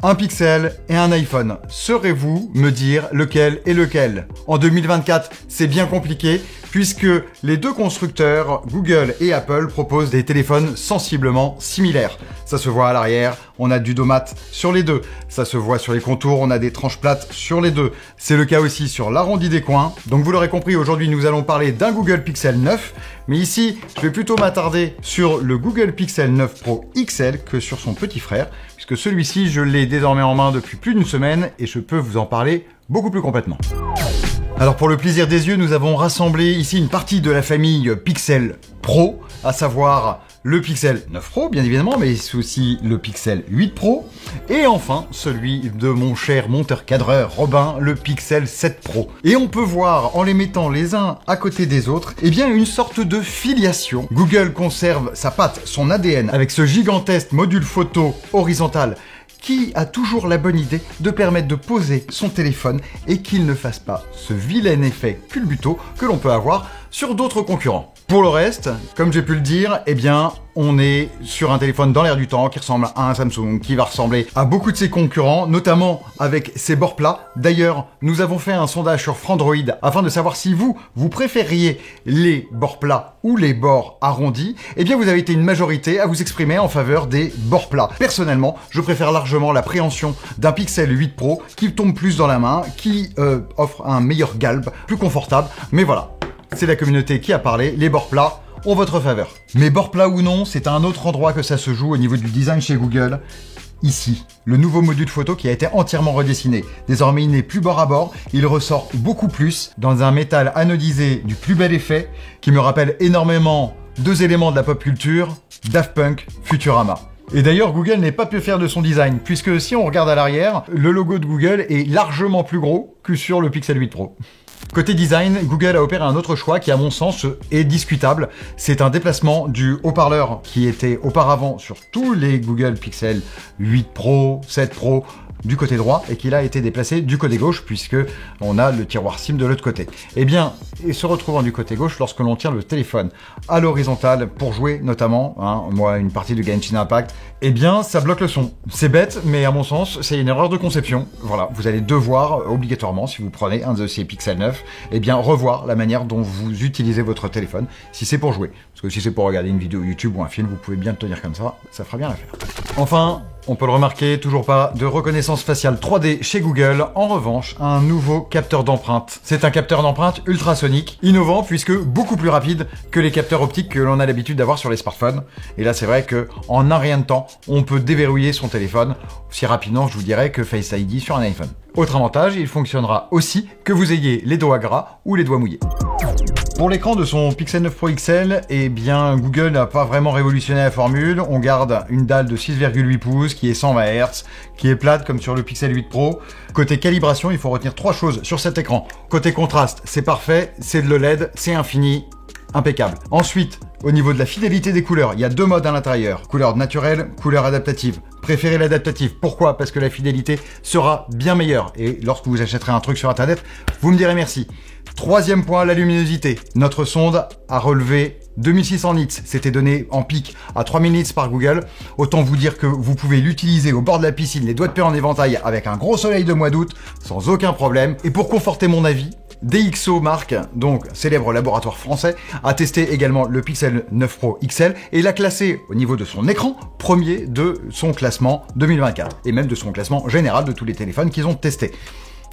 Un Pixel et un iPhone. Saurez-vous me dire lequel est lequel? En 2024, c'est bien compliqué puisque les deux constructeurs, Google et Apple, proposent des téléphones sensiblement similaires. Ça se voit à l'arrière, on a du dos mat sur les deux. Ça se voit sur les contours, on a des tranches plates sur les deux. C'est le cas aussi sur l'arrondi des coins. Donc vous l'aurez compris, aujourd'hui nous allons parler d'un Google Pixel 9. Mais ici, je vais plutôt m'attarder sur le Google Pixel 9 Pro XL que sur son petit frère, puisque celui-ci, je l'ai désormais en main depuis plus d'une semaine et je peux vous en parler beaucoup plus complètement. Alors pour le plaisir des yeux, nous avons rassemblé ici une partie de la famille Pixel Pro, à savoir le Pixel 9 Pro, bien évidemment, mais aussi le Pixel 8 Pro, et enfin celui de mon cher monteur-cadreur Robin, le Pixel 7 Pro. Et on peut voir, en les mettant les uns à côté des autres, eh bien une sorte de filiation. Google conserve sa patte, son ADN, avec ce gigantesque module photo horizontal qui a toujours la bonne idée de permettre de poser son téléphone et qu'il ne fasse pas ce vilain effet culbuto que l'on peut avoir sur d'autres concurrents. Pour le reste, comme j'ai pu le dire, eh bien, on est sur un téléphone dans l'air du temps qui ressemble à un Samsung, qui va ressembler à beaucoup de ses concurrents, notamment avec ses bords plats. D'ailleurs, nous avons fait un sondage sur Frandroid afin de savoir si vous préfériez les bords plats ou les bords arrondis. Eh bien, vous avez été une majorité à vous exprimer en faveur des bords plats. Personnellement, je préfère largement la préhension d'un Pixel 8 Pro qui tombe plus dans la main, qui offre un meilleur galbe, plus confortable. Mais voilà. C'est la communauté qui a parlé, les bords plats ont votre faveur. Mais bords plats ou non, c'est à un autre endroit que ça se joue au niveau du design chez Google. Ici, le nouveau module photo qui a été entièrement redessiné. Désormais, il n'est plus bord à bord, il ressort beaucoup plus dans un métal anodisé du plus bel effet qui me rappelle énormément deux éléments de la pop culture, Daft Punk, Futurama. Et d'ailleurs, Google n'est pas peu fier de son design, puisque si on regarde à l'arrière, le logo de Google est largement plus gros que sur le Pixel 8 Pro. Côté design, Google a opéré un autre choix qui, à mon sens, est discutable. C'est un déplacement du haut-parleur qui était auparavant sur tous les Google Pixel 8 Pro, 7 Pro, du côté droit et qu'il a été déplacé du côté gauche puisque on a le tiroir SIM de l'autre côté. Eh bien, et se retrouvant du côté gauche lorsque l'on tient le téléphone à l'horizontale pour jouer notamment, moi une partie de Genshin Impact, eh bien ça bloque le son. C'est bête, mais à mon sens c'est une erreur de conception. Voilà, vous allez devoir obligatoirement, si vous prenez un de ces Pixel 9, eh bien revoir la manière dont vous utilisez votre téléphone si c'est pour jouer. Parce que si c'est pour regarder une vidéo YouTube ou un film, vous pouvez bien le tenir comme ça fera bien l'affaire. Enfin, on peut le remarquer, toujours pas de reconnaissance faciale 3D chez Google. En revanche, un nouveau capteur d'empreinte. C'est un capteur d'empreinte ultrasonique, innovant puisque beaucoup plus rapide que les capteurs optiques que l'on a l'habitude d'avoir sur les smartphones. Et là, c'est vrai que en un rien de temps, on peut déverrouiller son téléphone aussi rapidement, je vous dirais, que Face ID sur un iPhone. Autre avantage, il fonctionnera aussi que vous ayez les doigts gras ou les doigts mouillés. Pour l'écran de son Pixel 9 Pro XL, eh bien, Google n'a pas vraiment révolutionné la formule. On garde une dalle de 6,8 pouces qui est 120 Hz, qui est plate comme sur le Pixel 8 Pro. Côté calibration, il faut retenir trois choses sur cet écran. Côté contraste, c'est parfait, c'est de l'OLED, c'est infini, impeccable. Ensuite, au niveau de la fidélité des couleurs, il y a deux modes à l'intérieur. Couleur naturelle, couleur adaptative. Préférez l'adaptative. Pourquoi? Parce que la fidélité sera bien meilleure. Et lorsque vous achèterez un truc sur Internet, vous me direz merci. Troisième point, la luminosité. Notre sonde a relevé 2600 nits. C'était donné en pic à 3000 nits par Google. Autant vous dire que vous pouvez l'utiliser au bord de la piscine, les doigts de pied en éventail, avec un gros soleil de mois d'août, sans aucun problème. Et pour conforter mon avis, DxO Mark, donc célèbre laboratoire français, a testé également le Pixel 9 Pro XL et l'a classé au niveau de son écran premier de son classement 2024 et même de son classement général de tous les téléphones qu'ils ont testés.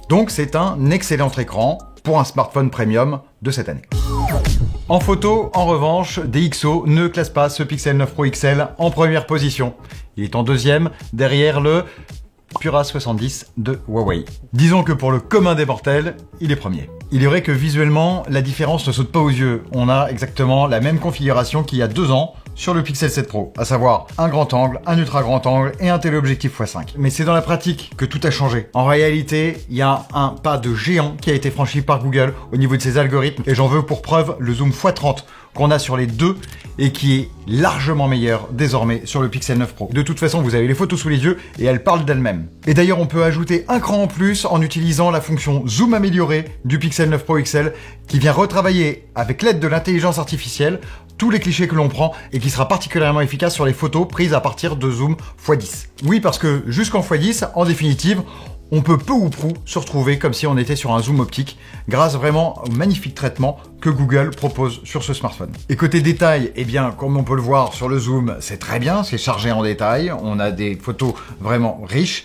Donc c'est un excellent écran pour un smartphone premium de cette année. En photo, en revanche, DxO ne classe pas ce Pixel 9 Pro XL en première position. Il est en deuxième, derrière le Pura 70 de Huawei. Disons que pour le commun des mortels, il est premier. Il est vrai que visuellement, la différence ne saute pas aux yeux. On a exactement la même configuration qu'il y a 2 ans sur le Pixel 7 Pro, à savoir un grand angle, un ultra grand angle et un téléobjectif x5. Mais c'est dans la pratique que tout a changé. En réalité, il y a un pas de géant qui a été franchi par Google au niveau de ses algorithmes et j'en veux pour preuve le zoom x30 qu'on a sur les deux et qui est largement meilleur désormais sur le Pixel 9 Pro. De toute façon, vous avez les photos sous les yeux et elles parlent d'elles-mêmes. Et d'ailleurs, on peut ajouter un cran en plus en utilisant la fonction zoom amélioré du Pixel 9 Pro XL qui vient retravailler avec l'aide de l'intelligence artificielle tous les clichés que l'on prend et qui sera particulièrement efficace sur les photos prises à partir de zoom x10. Oui, parce que jusqu'en x10, en définitive, on peut peu ou prou se retrouver comme si on était sur un zoom optique grâce vraiment au magnifique traitement que Google propose sur ce smartphone. Et côté détail, eh bien, comme on peut le voir sur le zoom, c'est très bien, c'est chargé en détail, on a des photos vraiment riches.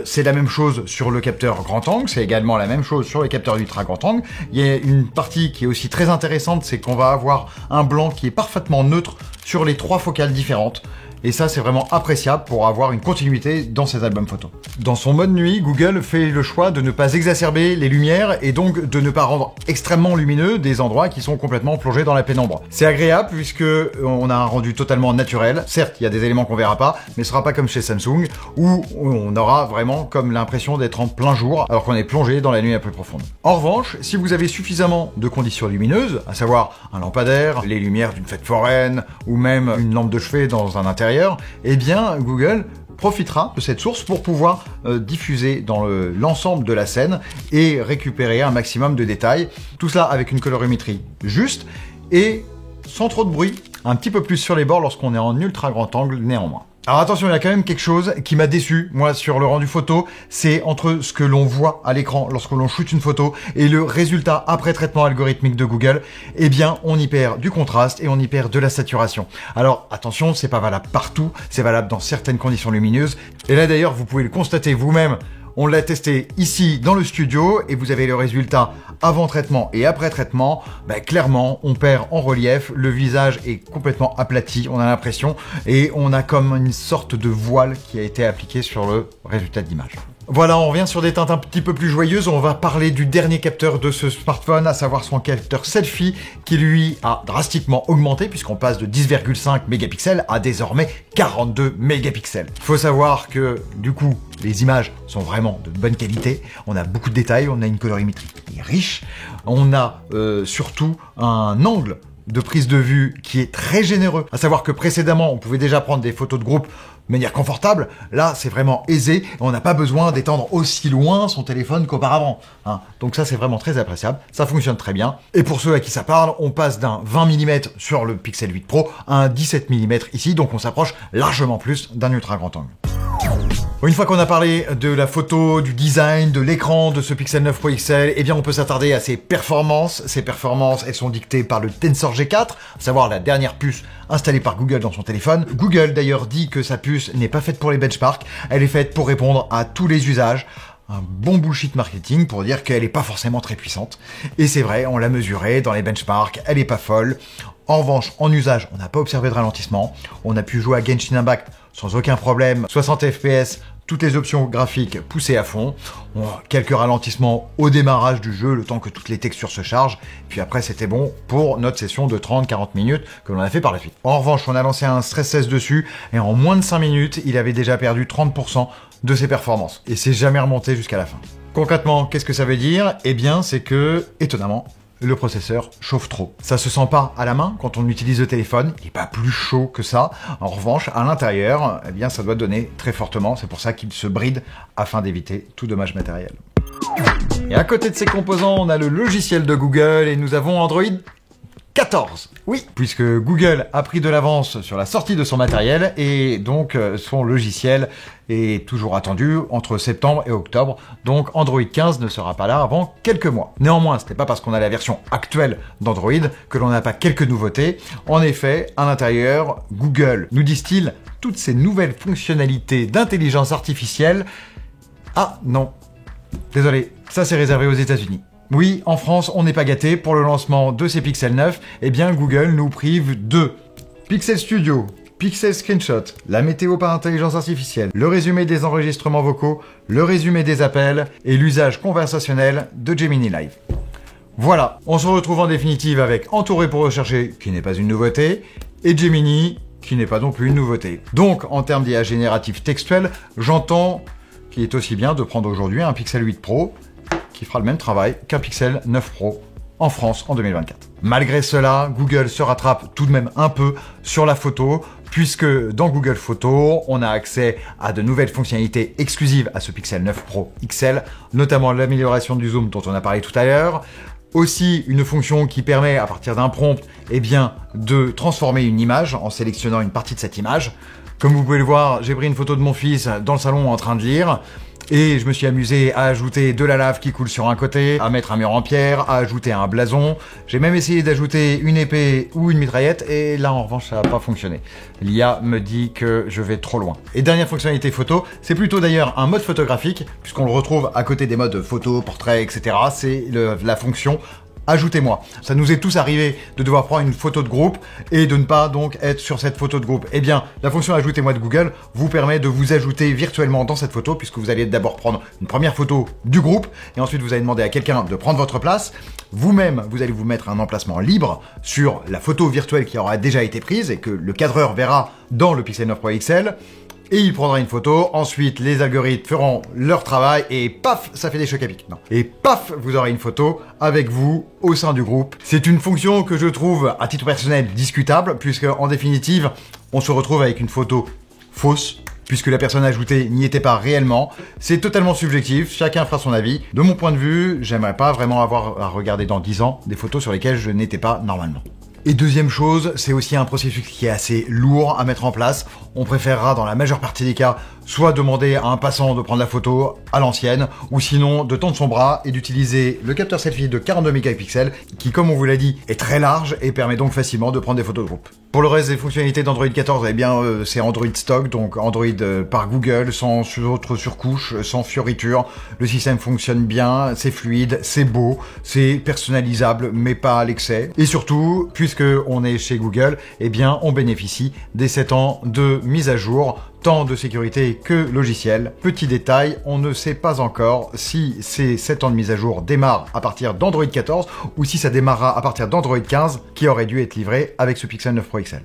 C'est la même chose sur le capteur grand angle, c'est également la même chose sur les capteurs ultra grand angle. Il y a une partie qui est aussi très intéressante, c'est qu'on va avoir un blanc qui est parfaitement neutre sur les 3 focales différentes. Et ça, c'est vraiment appréciable pour avoir une continuité dans ces albums photos. Dans son mode nuit, Google fait le choix de ne pas exacerber les lumières et donc de ne pas rendre extrêmement lumineux des endroits qui sont complètement plongés dans la pénombre. C'est agréable puisque on a un rendu totalement naturel. Certes, il y a des éléments qu'on verra pas, mais ce sera pas comme chez Samsung où on aura vraiment comme l'impression d'être en plein jour alors qu'on est plongé dans la nuit un peu profonde. En revanche, si vous avez suffisamment de conditions lumineuses, à savoir un lampadaire, les lumières d'une fête foraine ou même une lampe de chevet dans un intérieur, eh bien Google profitera de cette source pour pouvoir diffuser dans l'ensemble de la scène et récupérer un maximum de détails. Tout cela avec une colorimétrie juste et sans trop de bruit, un petit peu plus sur les bords lorsqu'on est en ultra grand angle néanmoins. Alors attention, il y a quand même quelque chose qui m'a déçu, moi, sur le rendu photo, c'est entre ce que l'on voit à l'écran lorsque l'on shoot une photo et le résultat après traitement algorithmique de Google, eh bien, on y perd du contraste et on y perd de la saturation. Alors attention, c'est pas valable partout, c'est valable dans certaines conditions lumineuses. Et là d'ailleurs, vous pouvez le constater vous-même. On l'a testé ici dans le studio et vous avez le résultat avant traitement et après traitement. Clairement, on perd en relief, le visage est complètement aplati, on a l'impression, et on a comme une sorte de voile qui a été appliqué sur le résultat d'image. Voilà, on revient sur des teintes un petit peu plus joyeuses. On va parler du dernier capteur de ce smartphone, à savoir son capteur selfie, qui lui a drastiquement augmenté puisqu'on passe de 10,5 mégapixels à désormais 42 mégapixels. Il faut savoir que du coup, les images sont vraiment de bonne qualité. On a beaucoup de détails, on a une colorimétrie qui est riche, on a surtout un angle de prise de vue qui est très généreux. À savoir que précédemment, on pouvait déjà prendre des photos de groupe de manière confortable. Là, c'est vraiment aisé. On n'a pas besoin d'étendre aussi loin son téléphone qu'auparavant. Donc ça, c'est vraiment très appréciable. Ça fonctionne très bien. Et pour ceux à qui ça parle, on passe d'un 20 mm sur le Pixel 8 Pro à un 17 mm ici. Donc on s'approche largement plus d'un ultra grand angle. Une fois qu'on a parlé de la photo, du design, de l'écran de ce Pixel 9 Pro XL, eh bien on peut s'attarder à ses performances. Ces performances, elles sont dictées par le Tensor G4, à savoir la dernière puce installée par Google dans son téléphone. Google d'ailleurs dit que sa puce n'est pas faite pour les benchmarks, elle est faite pour répondre à tous les usages. Un bon bullshit marketing pour dire qu'elle n'est pas forcément très puissante. Et c'est vrai, on l'a mesuré dans les benchmarks, elle n'est pas folle. En revanche, en usage, on n'a pas observé de ralentissement. On a pu jouer à Genshin Impact sans aucun problème, 60 fps, toutes les options graphiques poussées à fond. Quelques ralentissements au démarrage du jeu, le temps que toutes les textures se chargent. Puis après, c'était bon pour notre session de 30-40 minutes que l'on a fait par la suite. En revanche, on a lancé un stress test dessus et en moins de 5 minutes, il avait déjà perdu 30% de ses performances. Et c'est jamais remonté jusqu'à la fin. Concrètement, qu'est-ce que ça veut dire? Eh bien, c'est que, étonnamment, le processeur chauffe trop. Ça se sent pas à la main quand on utilise le téléphone, il n'est pas plus chaud que ça. En revanche, à l'intérieur, eh bien, ça doit donner très fortement. C'est pour ça qu'il se bride afin d'éviter tout dommage matériel. Et à côté de ces composants, on a le logiciel de Google et nous avons Android 14. Oui, puisque Google a pris de l'avance sur la sortie de son matériel et donc son logiciel est toujours attendu entre septembre et octobre. Donc Android 15 ne sera pas là avant quelques mois. Néanmoins, ce n'est pas parce qu'on a la version actuelle d'Android que l'on n'a pas quelques nouveautés. En effet, à l'intérieur, Google nous distille toutes ces nouvelles fonctionnalités d'intelligence artificielle. Ah non, désolé, ça c'est réservé aux États-Unis. Oui, en France, on n'est pas gâté. Pour le lancement de ces Pixel 9, eh bien Google nous prive de Pixel Studio, Pixel Screenshot, la météo par intelligence artificielle, le résumé des enregistrements vocaux, le résumé des appels et l'usage conversationnel de Gemini Live. Voilà, on se retrouve en définitive avec Entouré pour rechercher, qui n'est pas une nouveauté, et Gemini, qui n'est pas non plus une nouveauté. Donc, en termes d'IA générative textuelle, j'entends qu'il est aussi bien de prendre aujourd'hui un Pixel 8 Pro, qui fera le même travail qu'un Pixel 9 Pro en France en 2024. Malgré cela, Google se rattrape tout de même un peu sur la photo, puisque dans Google Photos, on a accès à de nouvelles fonctionnalités exclusives à ce Pixel 9 Pro XL, notamment l'amélioration du zoom dont on a parlé tout à l'heure, aussi une fonction qui permet, à partir d'un prompt, eh bien, de transformer une image en sélectionnant une partie de cette image. Comme vous pouvez le voir, j'ai pris une photo de mon fils dans le salon en train de lire. Et je me suis amusé à ajouter de la lave qui coule sur un côté, à mettre un mur en pierre, à ajouter un blason. J'ai même essayé d'ajouter une épée ou une mitraillette et là en revanche ça n'a pas fonctionné. L'IA me dit que je vais trop loin. Et dernière fonctionnalité photo, c'est plutôt d'ailleurs un mode photographique puisqu'on le retrouve à côté des modes photo, portrait, etc. C'est la fonction ajoutez-moi. Ça nous est tous arrivé de devoir prendre une photo de groupe et de ne pas donc être sur cette photo de groupe. Eh bien, la fonction ajoutez-moi de Google vous permet de vous ajouter virtuellement dans cette photo puisque vous allez d'abord prendre une première photo du groupe et ensuite vous allez demander à quelqu'un de prendre votre place. Vous-même, vous allez vous mettre un emplacement libre sur la photo virtuelle qui aura déjà été prise et que le cadreur verra dans le Pixel 9 Pro XL. Et il prendra une photo, ensuite les algorithmes feront leur travail et paf, ça fait des chocs à pic. Non. Et paf, vous aurez une photo avec vous au sein du groupe. C'est une fonction que je trouve à titre personnel discutable puisque en définitive, on se retrouve avec une photo fausse puisque la personne ajoutée n'y était pas réellement. C'est totalement subjectif, chacun fera son avis. De mon point de vue, j'aimerais pas vraiment avoir à regarder dans 10 ans des photos sur lesquelles je n'étais pas normalement. Et deuxième chose, c'est aussi un processus qui est assez lourd à mettre en place. On préférera dans la majeure partie des cas soit demander à un passant de prendre la photo à l'ancienne, ou sinon de tendre son bras et d'utiliser le capteur selfie de 42 mégapixels qui, comme on vous l'a dit, est très large et permet donc facilement de prendre des photos de groupe. Pour le reste des fonctionnalités d'Android 14, eh bien c'est Android stock, donc Android par Google, sans autre surcouche, sans fioritures. Le système fonctionne bien, c'est fluide, c'est beau, c'est personnalisable, mais pas à l'excès. Et surtout, puisque on est chez Google, eh bien on bénéficie des 7 ans de mise à jour, tant de sécurité que logiciel. Petit détail, on ne sait pas encore si ces 7 ans de mise à jour démarrent à partir d'Android 14 ou si ça démarrera à partir d'Android 15 qui aurait dû être livré avec ce Pixel 9 Pro XL.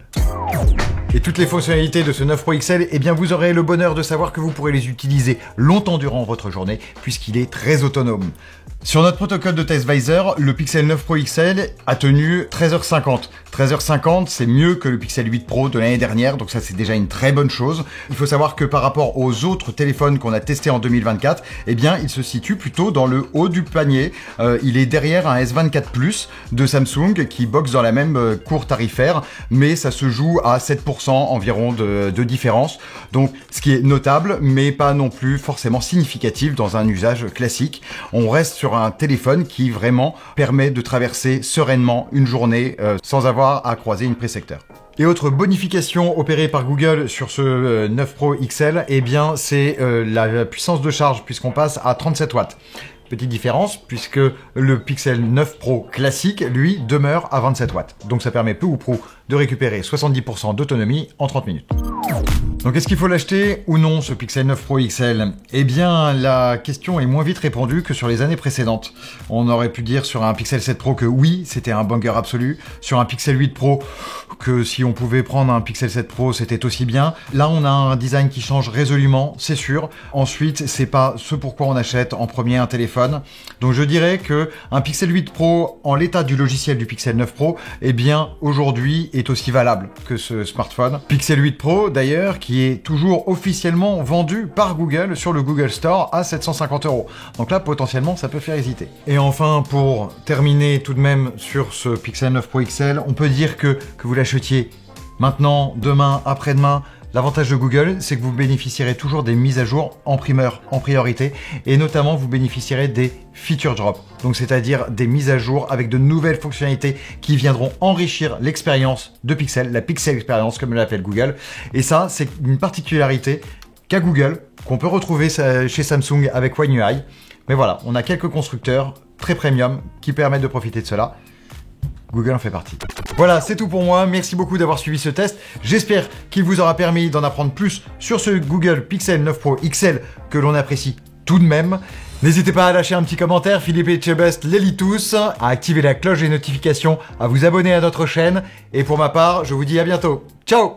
Et toutes les fonctionnalités de ce 9 Pro XL, eh bien vous aurez le bonheur de savoir que vous pourrez les utiliser longtemps durant votre journée puisqu'il est très autonome. Sur notre protocole de TestVisor, le Pixel 9 Pro XL a tenu 13h50. 13h50, c'est mieux que le Pixel 8 Pro de l'année dernière, donc ça c'est déjà une très bonne chose. Il faut savoir que par rapport aux autres téléphones qu'on a testés en 2024, eh bien il se situe plutôt dans le haut du panier. Il est derrière un S24 Plus de Samsung qui boxe dans la même cour tarifaire, mais ça se joue à 7% environ de différence. Donc ce qui est notable, mais pas non plus forcément significatif dans un usage classique. On reste sur un téléphone qui vraiment permet de traverser sereinement une journée sans avoir à croiser une pré-secteur. Et autre bonification opérée par Google sur ce 9 Pro XL, eh bien c'est la puissance de charge puisqu'on passe à 37 watts. Petite différence puisque le Pixel 9 Pro classique, lui, demeure à 27 watts. Donc ça permet peu ou prou de récupérer 70% d'autonomie en 30 minutes. Donc est-ce qu'il faut l'acheter ou non ce Pixel 9 Pro XL? Eh bien la question est moins vite répondue que sur les années précédentes. On aurait pu dire sur un Pixel 7 Pro que oui, c'était un banger absolu. Sur un Pixel 8 Pro que si on pouvait prendre un Pixel 7 Pro c'était aussi bien. Là on a un design qui change résolument, c'est sûr. Ensuite c'est pas ce pourquoi on achète en premier un téléphone. Donc je dirais que un Pixel 8 Pro en l'état du logiciel du Pixel 9 Pro, eh bien aujourd'hui est aussi valable que ce smartphone. Pixel 8 Pro d'ailleurs qui est toujours officiellement vendu par Google sur le Google Store à 750 €. Donc là, potentiellement, ça peut faire hésiter. Et enfin, pour terminer tout de même sur ce Pixel 9 Pro XL, on peut dire que vous l'achetiez maintenant, demain, après-demain, l'avantage de Google, c'est que vous bénéficierez toujours des mises à jour en primeur, en priorité, et notamment vous bénéficierez des feature drops, donc c'est-à-dire des mises à jour avec de nouvelles fonctionnalités qui viendront enrichir l'expérience de Pixel, la Pixel Experience comme l'appelle Google. Et ça, c'est une particularité qu'a Google, qu'on peut retrouver chez Samsung avec One UI. Mais voilà, on a quelques constructeurs très premium qui permettent de profiter de cela. Google en fait partie. Voilà, c'est tout pour moi. Merci beaucoup d'avoir suivi ce test. J'espère qu'il vous aura permis d'en apprendre plus sur ce Google Pixel 9 Pro XL que l'on apprécie tout de même. N'hésitez pas à lâcher un petit commentaire, Philippe Etchebest les lit tous, à activer la cloche des notifications, à vous abonner à notre chaîne. Et pour ma part, je vous dis à bientôt. Ciao!